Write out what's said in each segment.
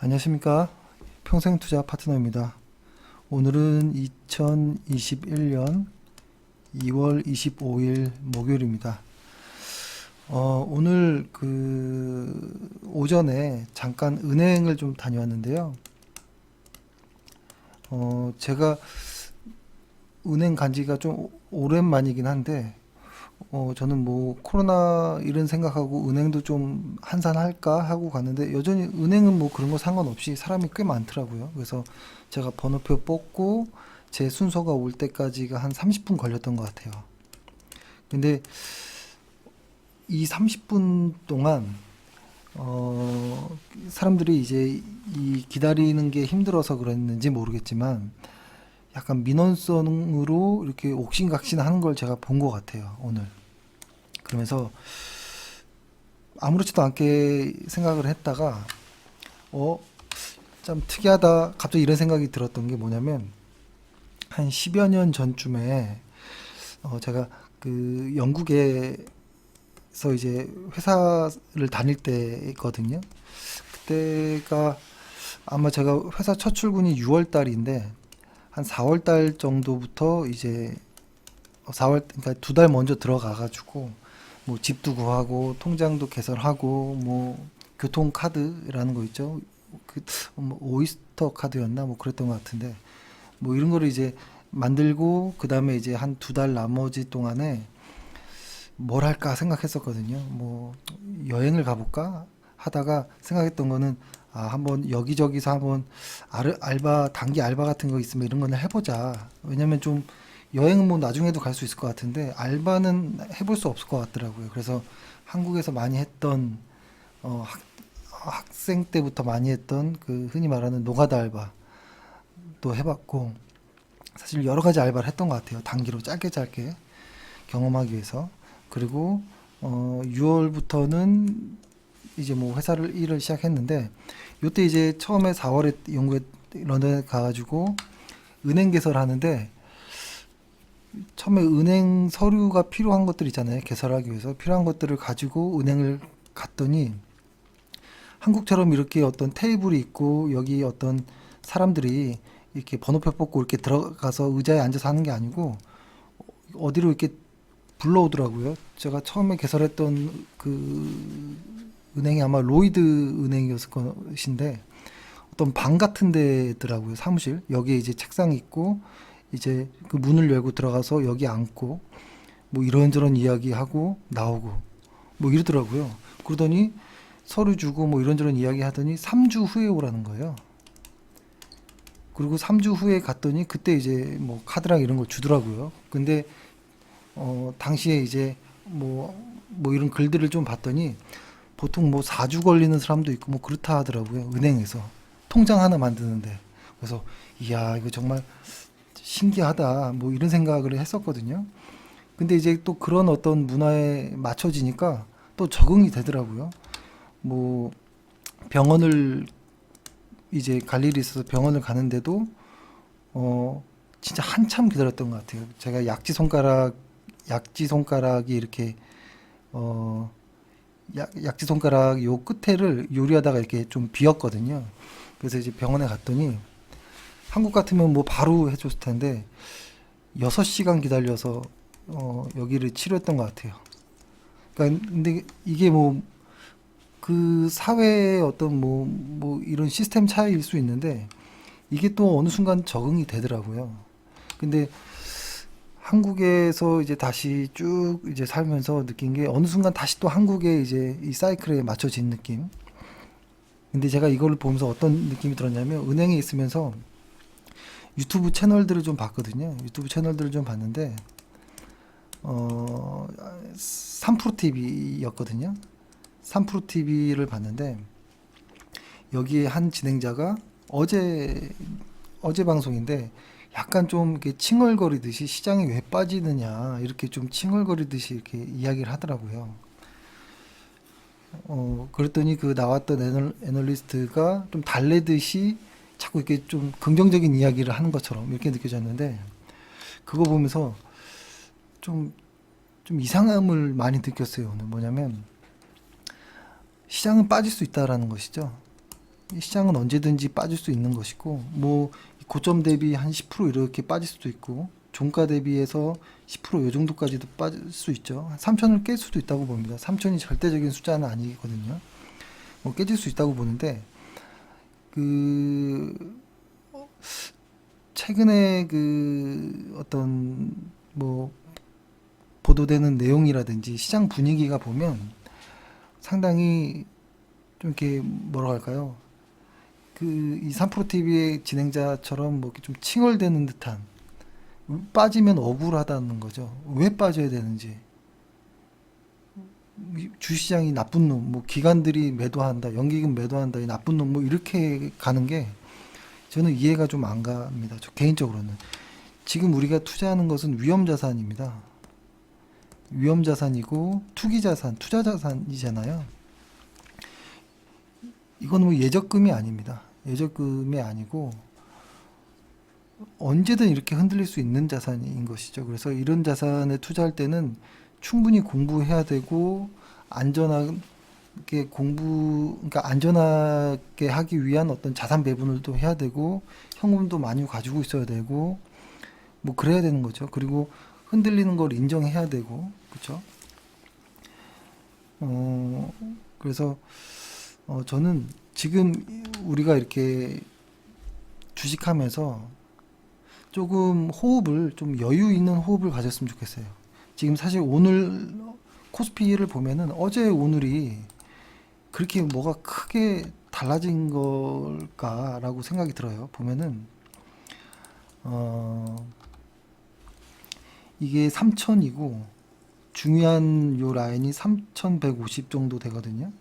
안녕하십니까. 평생투자 파트너입니다. 오늘은 2021년 2월 25일 목요일입니다. 오늘 오전에 잠깐 은행을 좀 다녀왔는데요. 제가 은행 간 지가 좀 오랜만이긴 한데, 저는 뭐 코로나 이런 생각하고 은행도 좀 한산할까 하고 갔는데 여전히 은행은 뭐 그런 거 상관없이 사람이 꽤 많더라고요. 그래서 제가 번호표 뽑고 제 순서가 올 때까지가 한 30분 걸렸던 것 같아요. 근데 이 30분 동안 사람들이 이제 이 기다리는 게 힘들어서 그랬는지 모르겠지만 약간 민원성으로 이렇게 옥신각신 하는 걸 제가 본 것 같아요, 오늘. 그러면서 아무렇지도 않게 생각을 했다가 어, 참 특이하다. 갑자기 이런 생각이 들었던 게 뭐냐면 한 10여 년 전쯤에 제가 그 영국에서 이제 회사를 다닐 때거든요. 그때가 아마 제가 회사 첫 출근이 6월 달인데 한 4월 달 정도부터 이제 4월 그러니까 2달 먼저 들어가 가지고 뭐 집도 구하고 통장도 개설하고 뭐 교통카드라는 거 있죠. 뭐 오이스터 카드였나 뭐 그랬던 것 같은데 뭐 이런 거를 이제 만들고 그 다음에 이제 한 2달 나머지 동안에 뭘 할까 생각했었거든요. 뭐 여행을 가볼까 하다가 생각했던 거는 한번 여기저기서 한번 알바 단기 알바 같은 거 있으면 이런 거는 해보자. 왜냐면 좀 여행은 뭐 나중에도 갈 수 있을 것 같은데 알바는 해볼 수 없을 것 같더라고요. 그래서 한국에서 많이 했던 학생 때부터 많이 했던 그 흔히 말하는 노가다 알바도 해봤고 사실 여러 가지 알바를 했던 것 같아요. 단기로 짧게 짧게 경험하기 위해서. 그리고 6월부터는 이제 뭐 회사를 일을 시작했는데 요때 이제 처음에 4월에 영국에 런던에 가가지고 은행 개설하는데 처음에 은행 서류가 필요한 것들 있잖아요. 개설하기 위해서 필요한 것들을 가지고 은행을 갔더니 한국처럼 이렇게 어떤 테이블이 있고 여기 어떤 사람들이 이렇게 번호표 뽑고 이렇게 들어가서 의자에 앉아서 하는 게 아니고 어디로 이렇게 불러오더라고요. 제가 처음에 개설했던 그 은행이 아마 로이드 은행이었을 것인데 어떤 방 같은 데더라고요. 사무실. 여기에 이제 책상 있고 이제 그 문을 열고 들어가서 여기 앉고 뭐 이런저런 이야기하고 나오고 뭐 이러더라고요. 그러더니 서류 주고 뭐 이런저런 이야기 하더니 3주 후에 오라는 거예요. 그리고 3주 후에 갔더니 그때 이제 뭐 카드랑 이런 걸 주더라고요. 근데 당시에 이제 뭐 이런 글들을 좀 봤더니 보통 뭐 4주 걸리는 사람도 있고 뭐 그렇다 하더라고요. 은행에서 통장 하나 만드는데. 그래서 이야 이거 정말 신기하다 뭐 이런 생각을 했었거든요. 근데 이제 또 그런 어떤 문화에 맞춰지니까 또 적응이 되더라고요. 뭐 병원을 이제 갈 일이 있어서 병원을 가는데도 어 진짜 한참 기다렸던 것 같아요. 제가 약지 손가락이 이렇게 어 약지 손가락 요 끝에를 요리하다가 이렇게 좀 비었거든요. 그래서 이제 병원에 갔더니 한국 같으면 뭐 바로 해줬을 텐데 6시간 기다려서 여기를 치료했던 것 같아요. 그러니까 근데 이게 뭐 그 사회의 어떤 뭐 이런 시스템 차이일 수 있는데 이게 또 어느 순간 적응이 되더라고요. 근데 한국에서 이제 다시 쭉 이제 살면서 느낀 게 어느 순간 다시 또 한국에 이제 이 사이클에 맞춰진 느낌. 근데 제가 이걸 보면서 어떤 느낌이 들었냐면 은행에 있으면서 유튜브 채널들을 좀 봤거든요. 유튜브 채널들을 좀 봤는데 어 3프로 TV였거든요. 3프로 TV를 봤는데 여기에 한 진행자가 어제 방송인데 약간 좀 이렇게 칭얼거리듯이 시장에 왜 빠지느냐 이렇게 좀 칭얼거리듯이 이렇게 이야기를 하더라고요. 그랬더니 그 나왔던 애널리스트가 좀 달래듯이 자꾸 이렇게 좀 긍정적인 이야기를 하는 것처럼 이렇게 느껴졌는데 그거 보면서 좀, 좀 이상함을 많이 느꼈어요. 오늘 뭐냐면 시장은 빠질 수 있다라는 것이죠. 시장은 언제든지 빠질 수 있는 것이고, 뭐 고점 대비 한 10% 이렇게 빠질 수도 있고, 종가 대비해서 10%이 정도까지도 빠질 수 있죠. 3천을 깰 수도 있다고 봅니다. 3천이 절대적인 숫자는 아니거든요. 뭐 깨질 수 있다고 보는데, 그 최근에 그 어떤 뭐 보도되는 내용이라든지 시장 분위기가 보면 상당히 좀 이렇게 뭐라 할까요? 그 이 3프로TV의 진행자처럼 뭐 이렇게 좀 칭얼대는 듯한, 빠지면 억울하다는 거죠. 왜 빠져야 되는지. 주시장이 나쁜 놈, 뭐 기관들이 매도한다, 연기금 매도한다, 이 나쁜 놈, 뭐 이렇게 가는 게 저는 이해가 좀 안 갑니다. 저 개인적으로는. 지금 우리가 투자하는 것은 위험자산입니다. 위험자산이고 투기자산, 투자자산이잖아요. 이건 뭐 예적금이 아닙니다. 예적금이 아니고 언제든 이렇게 흔들릴 수 있는 자산인 것이죠. 그래서 이런 자산에 투자할 때는 충분히 공부해야 되고, 안전하게 그러니까 안전하게 하기 위한 어떤 자산 배분을 또 해야 되고, 현금도 많이 가지고 있어야 되고, 뭐 그래야 되는 거죠. 그리고 흔들리는 걸 인정해야 되고, 그렇죠? 그래서 저는 지금 우리가 이렇게 주식하면서 조금 호흡을, 좀 여유 있는 호흡을 가졌으면 좋겠어요. 지금 사실 오늘 코스피를 보면은 어제 오늘이 그렇게 뭐가 크게 달라진 걸까라고 생각이 들어요. 보면은 어 이게 3000이고 중요한 요 라인이 3150 정도 되거든요.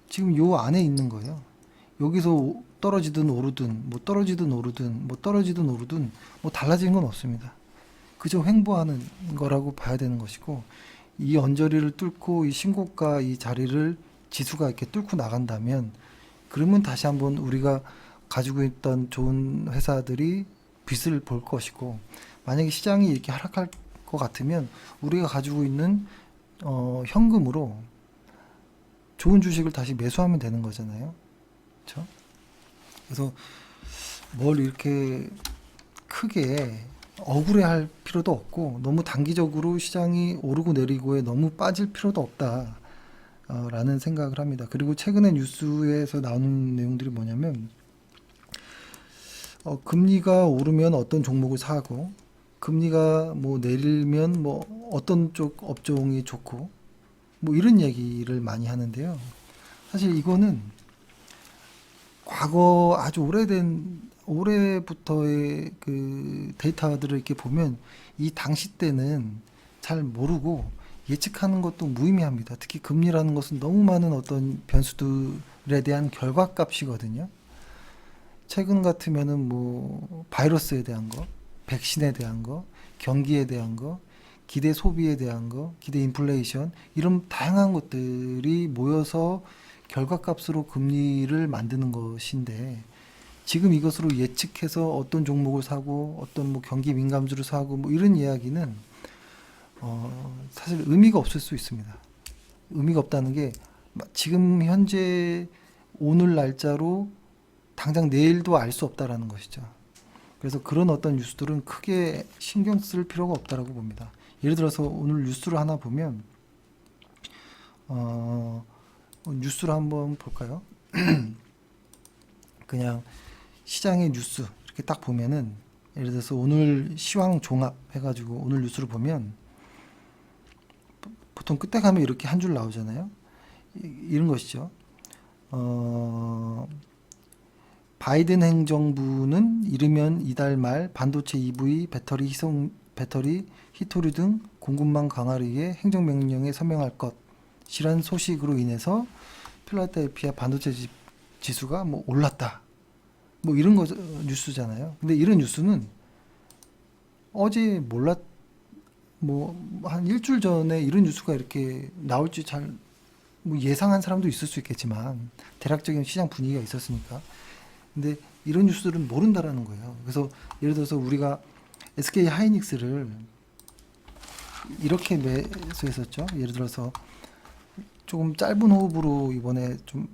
지금 요 안에 있는 거예요. 여기서 떨어지든 오르든, 뭐 떨어지든 오르든, 뭐 떨어지든 오르든, 뭐 달라진 건 없습니다. 그저 횡보하는 거라고 봐야 되는 것이고, 이 언저리를 뚫고 이 신고가 이 자리를 지수가 이렇게 뚫고 나간다면, 그러면 다시 한번 우리가 가지고 있던 좋은 회사들이 빛을 볼 것이고, 만약에 시장이 이렇게 하락할 것 같으면 우리가 가지고 있는 현금으로 좋은 주식을 다시 매수하면 되는 거잖아요. 그렇죠? 그래서 뭘 이렇게 크게 억울해할 필요도 없고, 너무 단기적으로 시장이 오르고 내리고에 너무 빠질 필요도 없다 라는 생각을 합니다. 그리고 최근에 뉴스에서 나오는 내용들이 뭐냐면, 금리가 오르면 어떤 종목을 사고, 금리가 뭐 내리면 뭐 어떤 쪽 업종이 좋고, 뭐 이런 얘기를 많이 하는데요. 사실 이거는 과거 아주 올해부터의 그 데이터들을 이렇게 보면 이 당시 때는 잘 모르고 예측하는 것도 무의미합니다. 특히 금리라는 것은 너무 많은 어떤 변수들에 대한 결과값이거든요. 최근 같으면은 뭐 바이러스에 대한 거, 백신에 대한 거, 경기에 대한 거, 기대 소비에 대한 거, 기대 인플레이션, 이런 다양한 것들이 모여서 결과값으로 금리를 만드는 것인데, 지금 이것으로 예측해서 어떤 종목을 사고 어떤 뭐 경기 민감주를 사고 뭐 이런 이야기는 사실 의미가 없을 수 있습니다. 의미가 없다는 게 지금 현재 오늘 날짜로 당장 내일도 알 수 없다라는 것이죠. 그래서 그런 어떤 뉴스들은 크게 신경 쓸 필요가 없다라고 봅니다. 예를 들어서 오늘 뉴스를 하나 보면 뉴스를 한번 볼까요? 그냥 시장의 뉴스 이렇게 딱 보면은, 예를 들어서 오늘 시황 종합 해가지고 오늘 뉴스를 보면 보통 끝에 가면 이렇게 한 줄 나오잖아요. 이런 것이죠. 바이든 행정부는 이르면 이달 말 반도체 EV, 배터리, 히토류 등 공급망 강화를 위해 행정명령에 서명할 것이란 소식으로 인해서 필라델피아 반도체 지수가 뭐 올랐다. 뭐 이런 거 뉴스잖아요. 근데 이런 뉴스는 어제 뭐 한 일주일 전에 이런 뉴스가 이렇게 나올지 잘 뭐 예상한 사람도 있을 수 있겠지만, 대략적인 시장 분위기가 있었으니까. 근데 이런 뉴스들은 모른다라는 거예요. 그래서 예를 들어서 우리가 SK 하이닉스를 이렇게 매수했었죠. 예를 들어서 조금 짧은 호흡으로 이번에 좀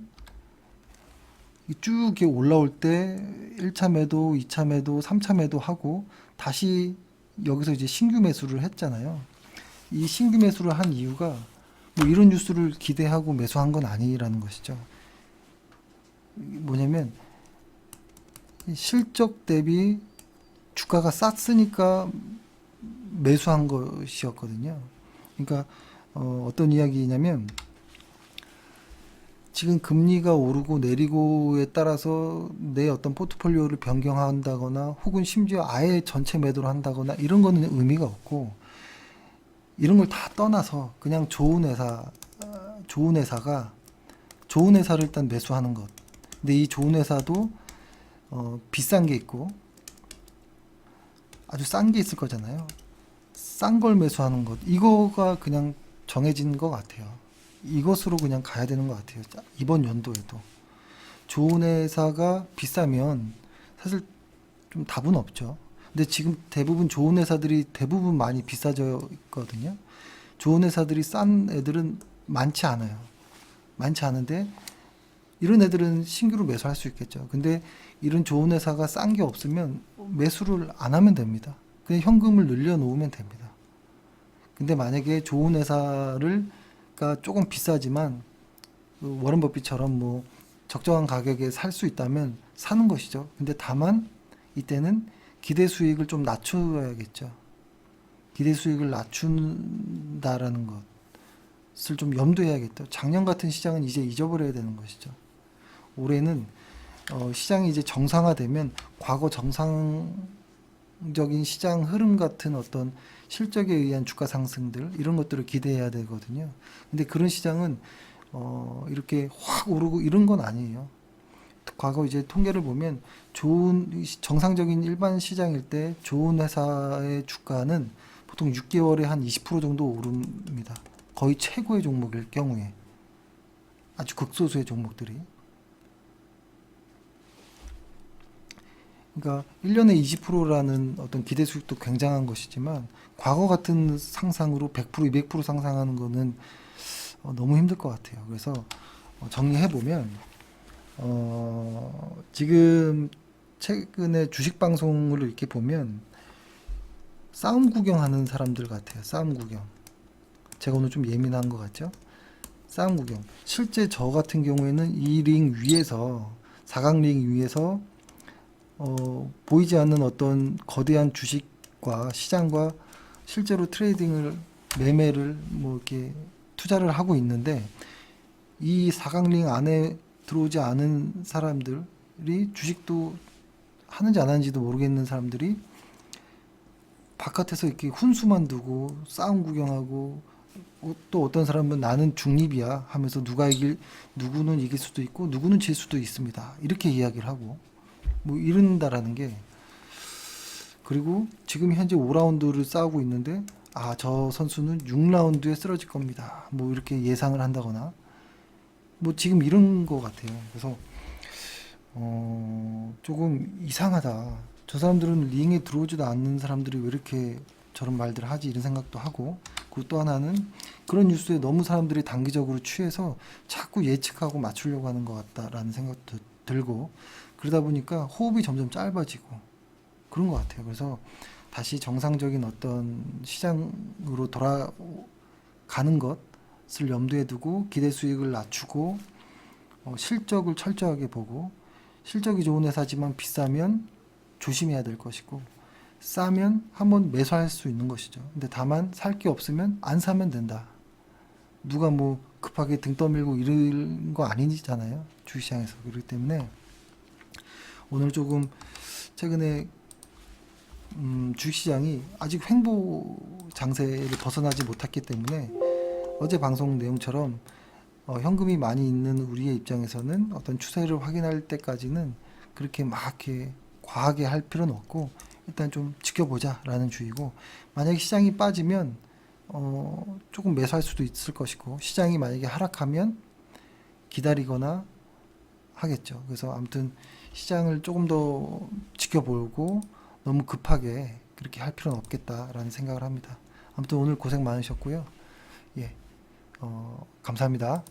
쭉 이렇게 올라올 때 1차 매도, 2차 매도, 3차 매도 하고 다시 여기서 이제 신규 매수를 했잖아요. 이 신규 매수를 한 이유가 뭐 이런 뉴스를 기대하고 매수한 건 아니라는 것이죠. 뭐냐면 실적 대비 주가가 쌌으니까 매수한 것이었거든요. 그러니까 어떤 이야기냐면 지금 금리가 오르고 내리고에 따라서 내 어떤 포트폴리오를 변경한다거나 혹은 심지어 아예 전체 매도를 한다거나 이런 거는 의미가 없고, 이런 걸 다 떠나서 그냥 좋은 회사가 좋은 회사를 일단 매수하는 것. 근데 이 좋은 회사도 비싼 게 있고 아주 싼 게 있을 거잖아요. 싼 걸 매수하는 것. 이거가 그냥 정해진 것 같아요. 이것으로 그냥 가야 되는 것 같아요. 이번 연도에도. 좋은 회사가 비싸면 사실 좀 답은 없죠. 근데 지금 대부분 좋은 회사들이 대부분 많이 비싸져 있거든요. 좋은 회사들이 싼 애들은 많지 않아요. 많지 않은데 이런 애들은 신규로 매수할 수 있겠죠. 근데 이런 좋은 회사가 싼 게 없으면 매수를 안 하면 됩니다. 그냥 현금을 늘려 놓으면 됩니다. 근데 만약에 좋은 회사를 가 조금 비싸지만 워런 버핏처럼 뭐 적정한 가격에 살 수 있다면 사는 것이죠. 근데 다만 이때는 기대 수익을 좀 낮춰야겠죠. 기대 수익을 낮춘다라는 것을 좀 염두해야겠죠. 작년 같은 시장은 이제 잊어버려야 되는 것이죠. 올해는 시장이 이제 정상화되면 과거 정상적인 시장 흐름 같은 어떤 실적에 의한 주가 상승들 이런 것들을 기대해야 되거든요. 근데 그런 시장은 이렇게 확 오르고 이런 건 아니에요. 과거 이제 통계를 보면 좋은 정상적인 일반 시장일 때 좋은 회사의 주가는 보통 6개월에 한 20% 정도 오릅니다. 거의 최고의 종목일 경우에. 아주 극소수의 종목들이. 그러니까 1년에 20%라는 어떤 기대 수익도 굉장한 것이지만 과거 같은 상상으로 100%, 200% 상상하는 거는 너무 힘들 것 같아요. 그래서 정리해 보면 지금 최근에 주식 방송을 이렇게 보면 싸움 구경하는 사람들 같아요. 싸움 구경. 제가 오늘 좀 예민한 것 같죠? 싸움 구경. 실제 저 같은 경우에는 이 링 위에서 4강 링 위에서 보이지 않는 어떤 거대한 주식과 시장과 실제로 트레이딩을 매매를 뭐 이렇게 투자를 하고 있는데 이 4강링 안에 들어오지 않은 사람들이 주식도 하는지 안 하는지도 모르겠는 사람들이 바깥에서 이렇게 훈수만 두고 싸움 구경하고 또 어떤 사람은 나는 중립이야 하면서 누구는 이길 수도 있고 누구는 질 수도 있습니다. 이렇게 이야기를 하고 뭐 이런다라는 게, 그리고 지금 현재 5라운드를 싸우고 있는데 저 선수는 6라운드에 쓰러질 겁니다. 뭐 이렇게 예상을 한다거나 뭐 지금 이런 거 같아요. 그래서 조금 이상하다. 저 사람들은 링에 들어오지도 않는 사람들이 왜 이렇게 저런 말들을 하지 이런 생각도 하고, 그리고 또 하나는 그런 뉴스에 너무 사람들이 단기적으로 취해서 자꾸 예측하고 맞추려고 하는 것 같다라는 생각도 들고, 그러다 보니까 호흡이 점점 짧아지고 그런 것 같아요. 그래서 다시 정상적인 어떤 시장으로 돌아가는 것을 염두에 두고 기대 수익을 낮추고 실적을 철저하게 보고, 실적이 좋은 회사지만 비싸면 조심해야 될 것이고 싸면 한번 매수할 수 있는 것이죠. 근데 다만 살 게 없으면 안 사면 된다. 누가 뭐 급하게 등 떠밀고 이런 거 아니잖아요. 주식시장에서. 그렇기 때문에 오늘 조금 최근에 주식시장이 아직 횡보 장세를 벗어나지 못했기 때문에 어제 방송 내용처럼 현금이 많이 있는 우리의 입장에서는 어떤 추세를 확인할 때까지는 그렇게 막 이렇게 과하게 할 필요는 없고 일단 좀 지켜보자라는 주의고, 만약에 시장이 빠지면 조금 매수할 수도 있을 것이고 시장이 만약에 하락하면 기다리거나 하겠죠. 그래서 아무튼 시장을 조금 더 지켜보고 너무 급하게 그렇게 할 필요는 없겠다라는 생각을 합니다. 아무튼 오늘 고생 많으셨고요. 예, 감사합니다.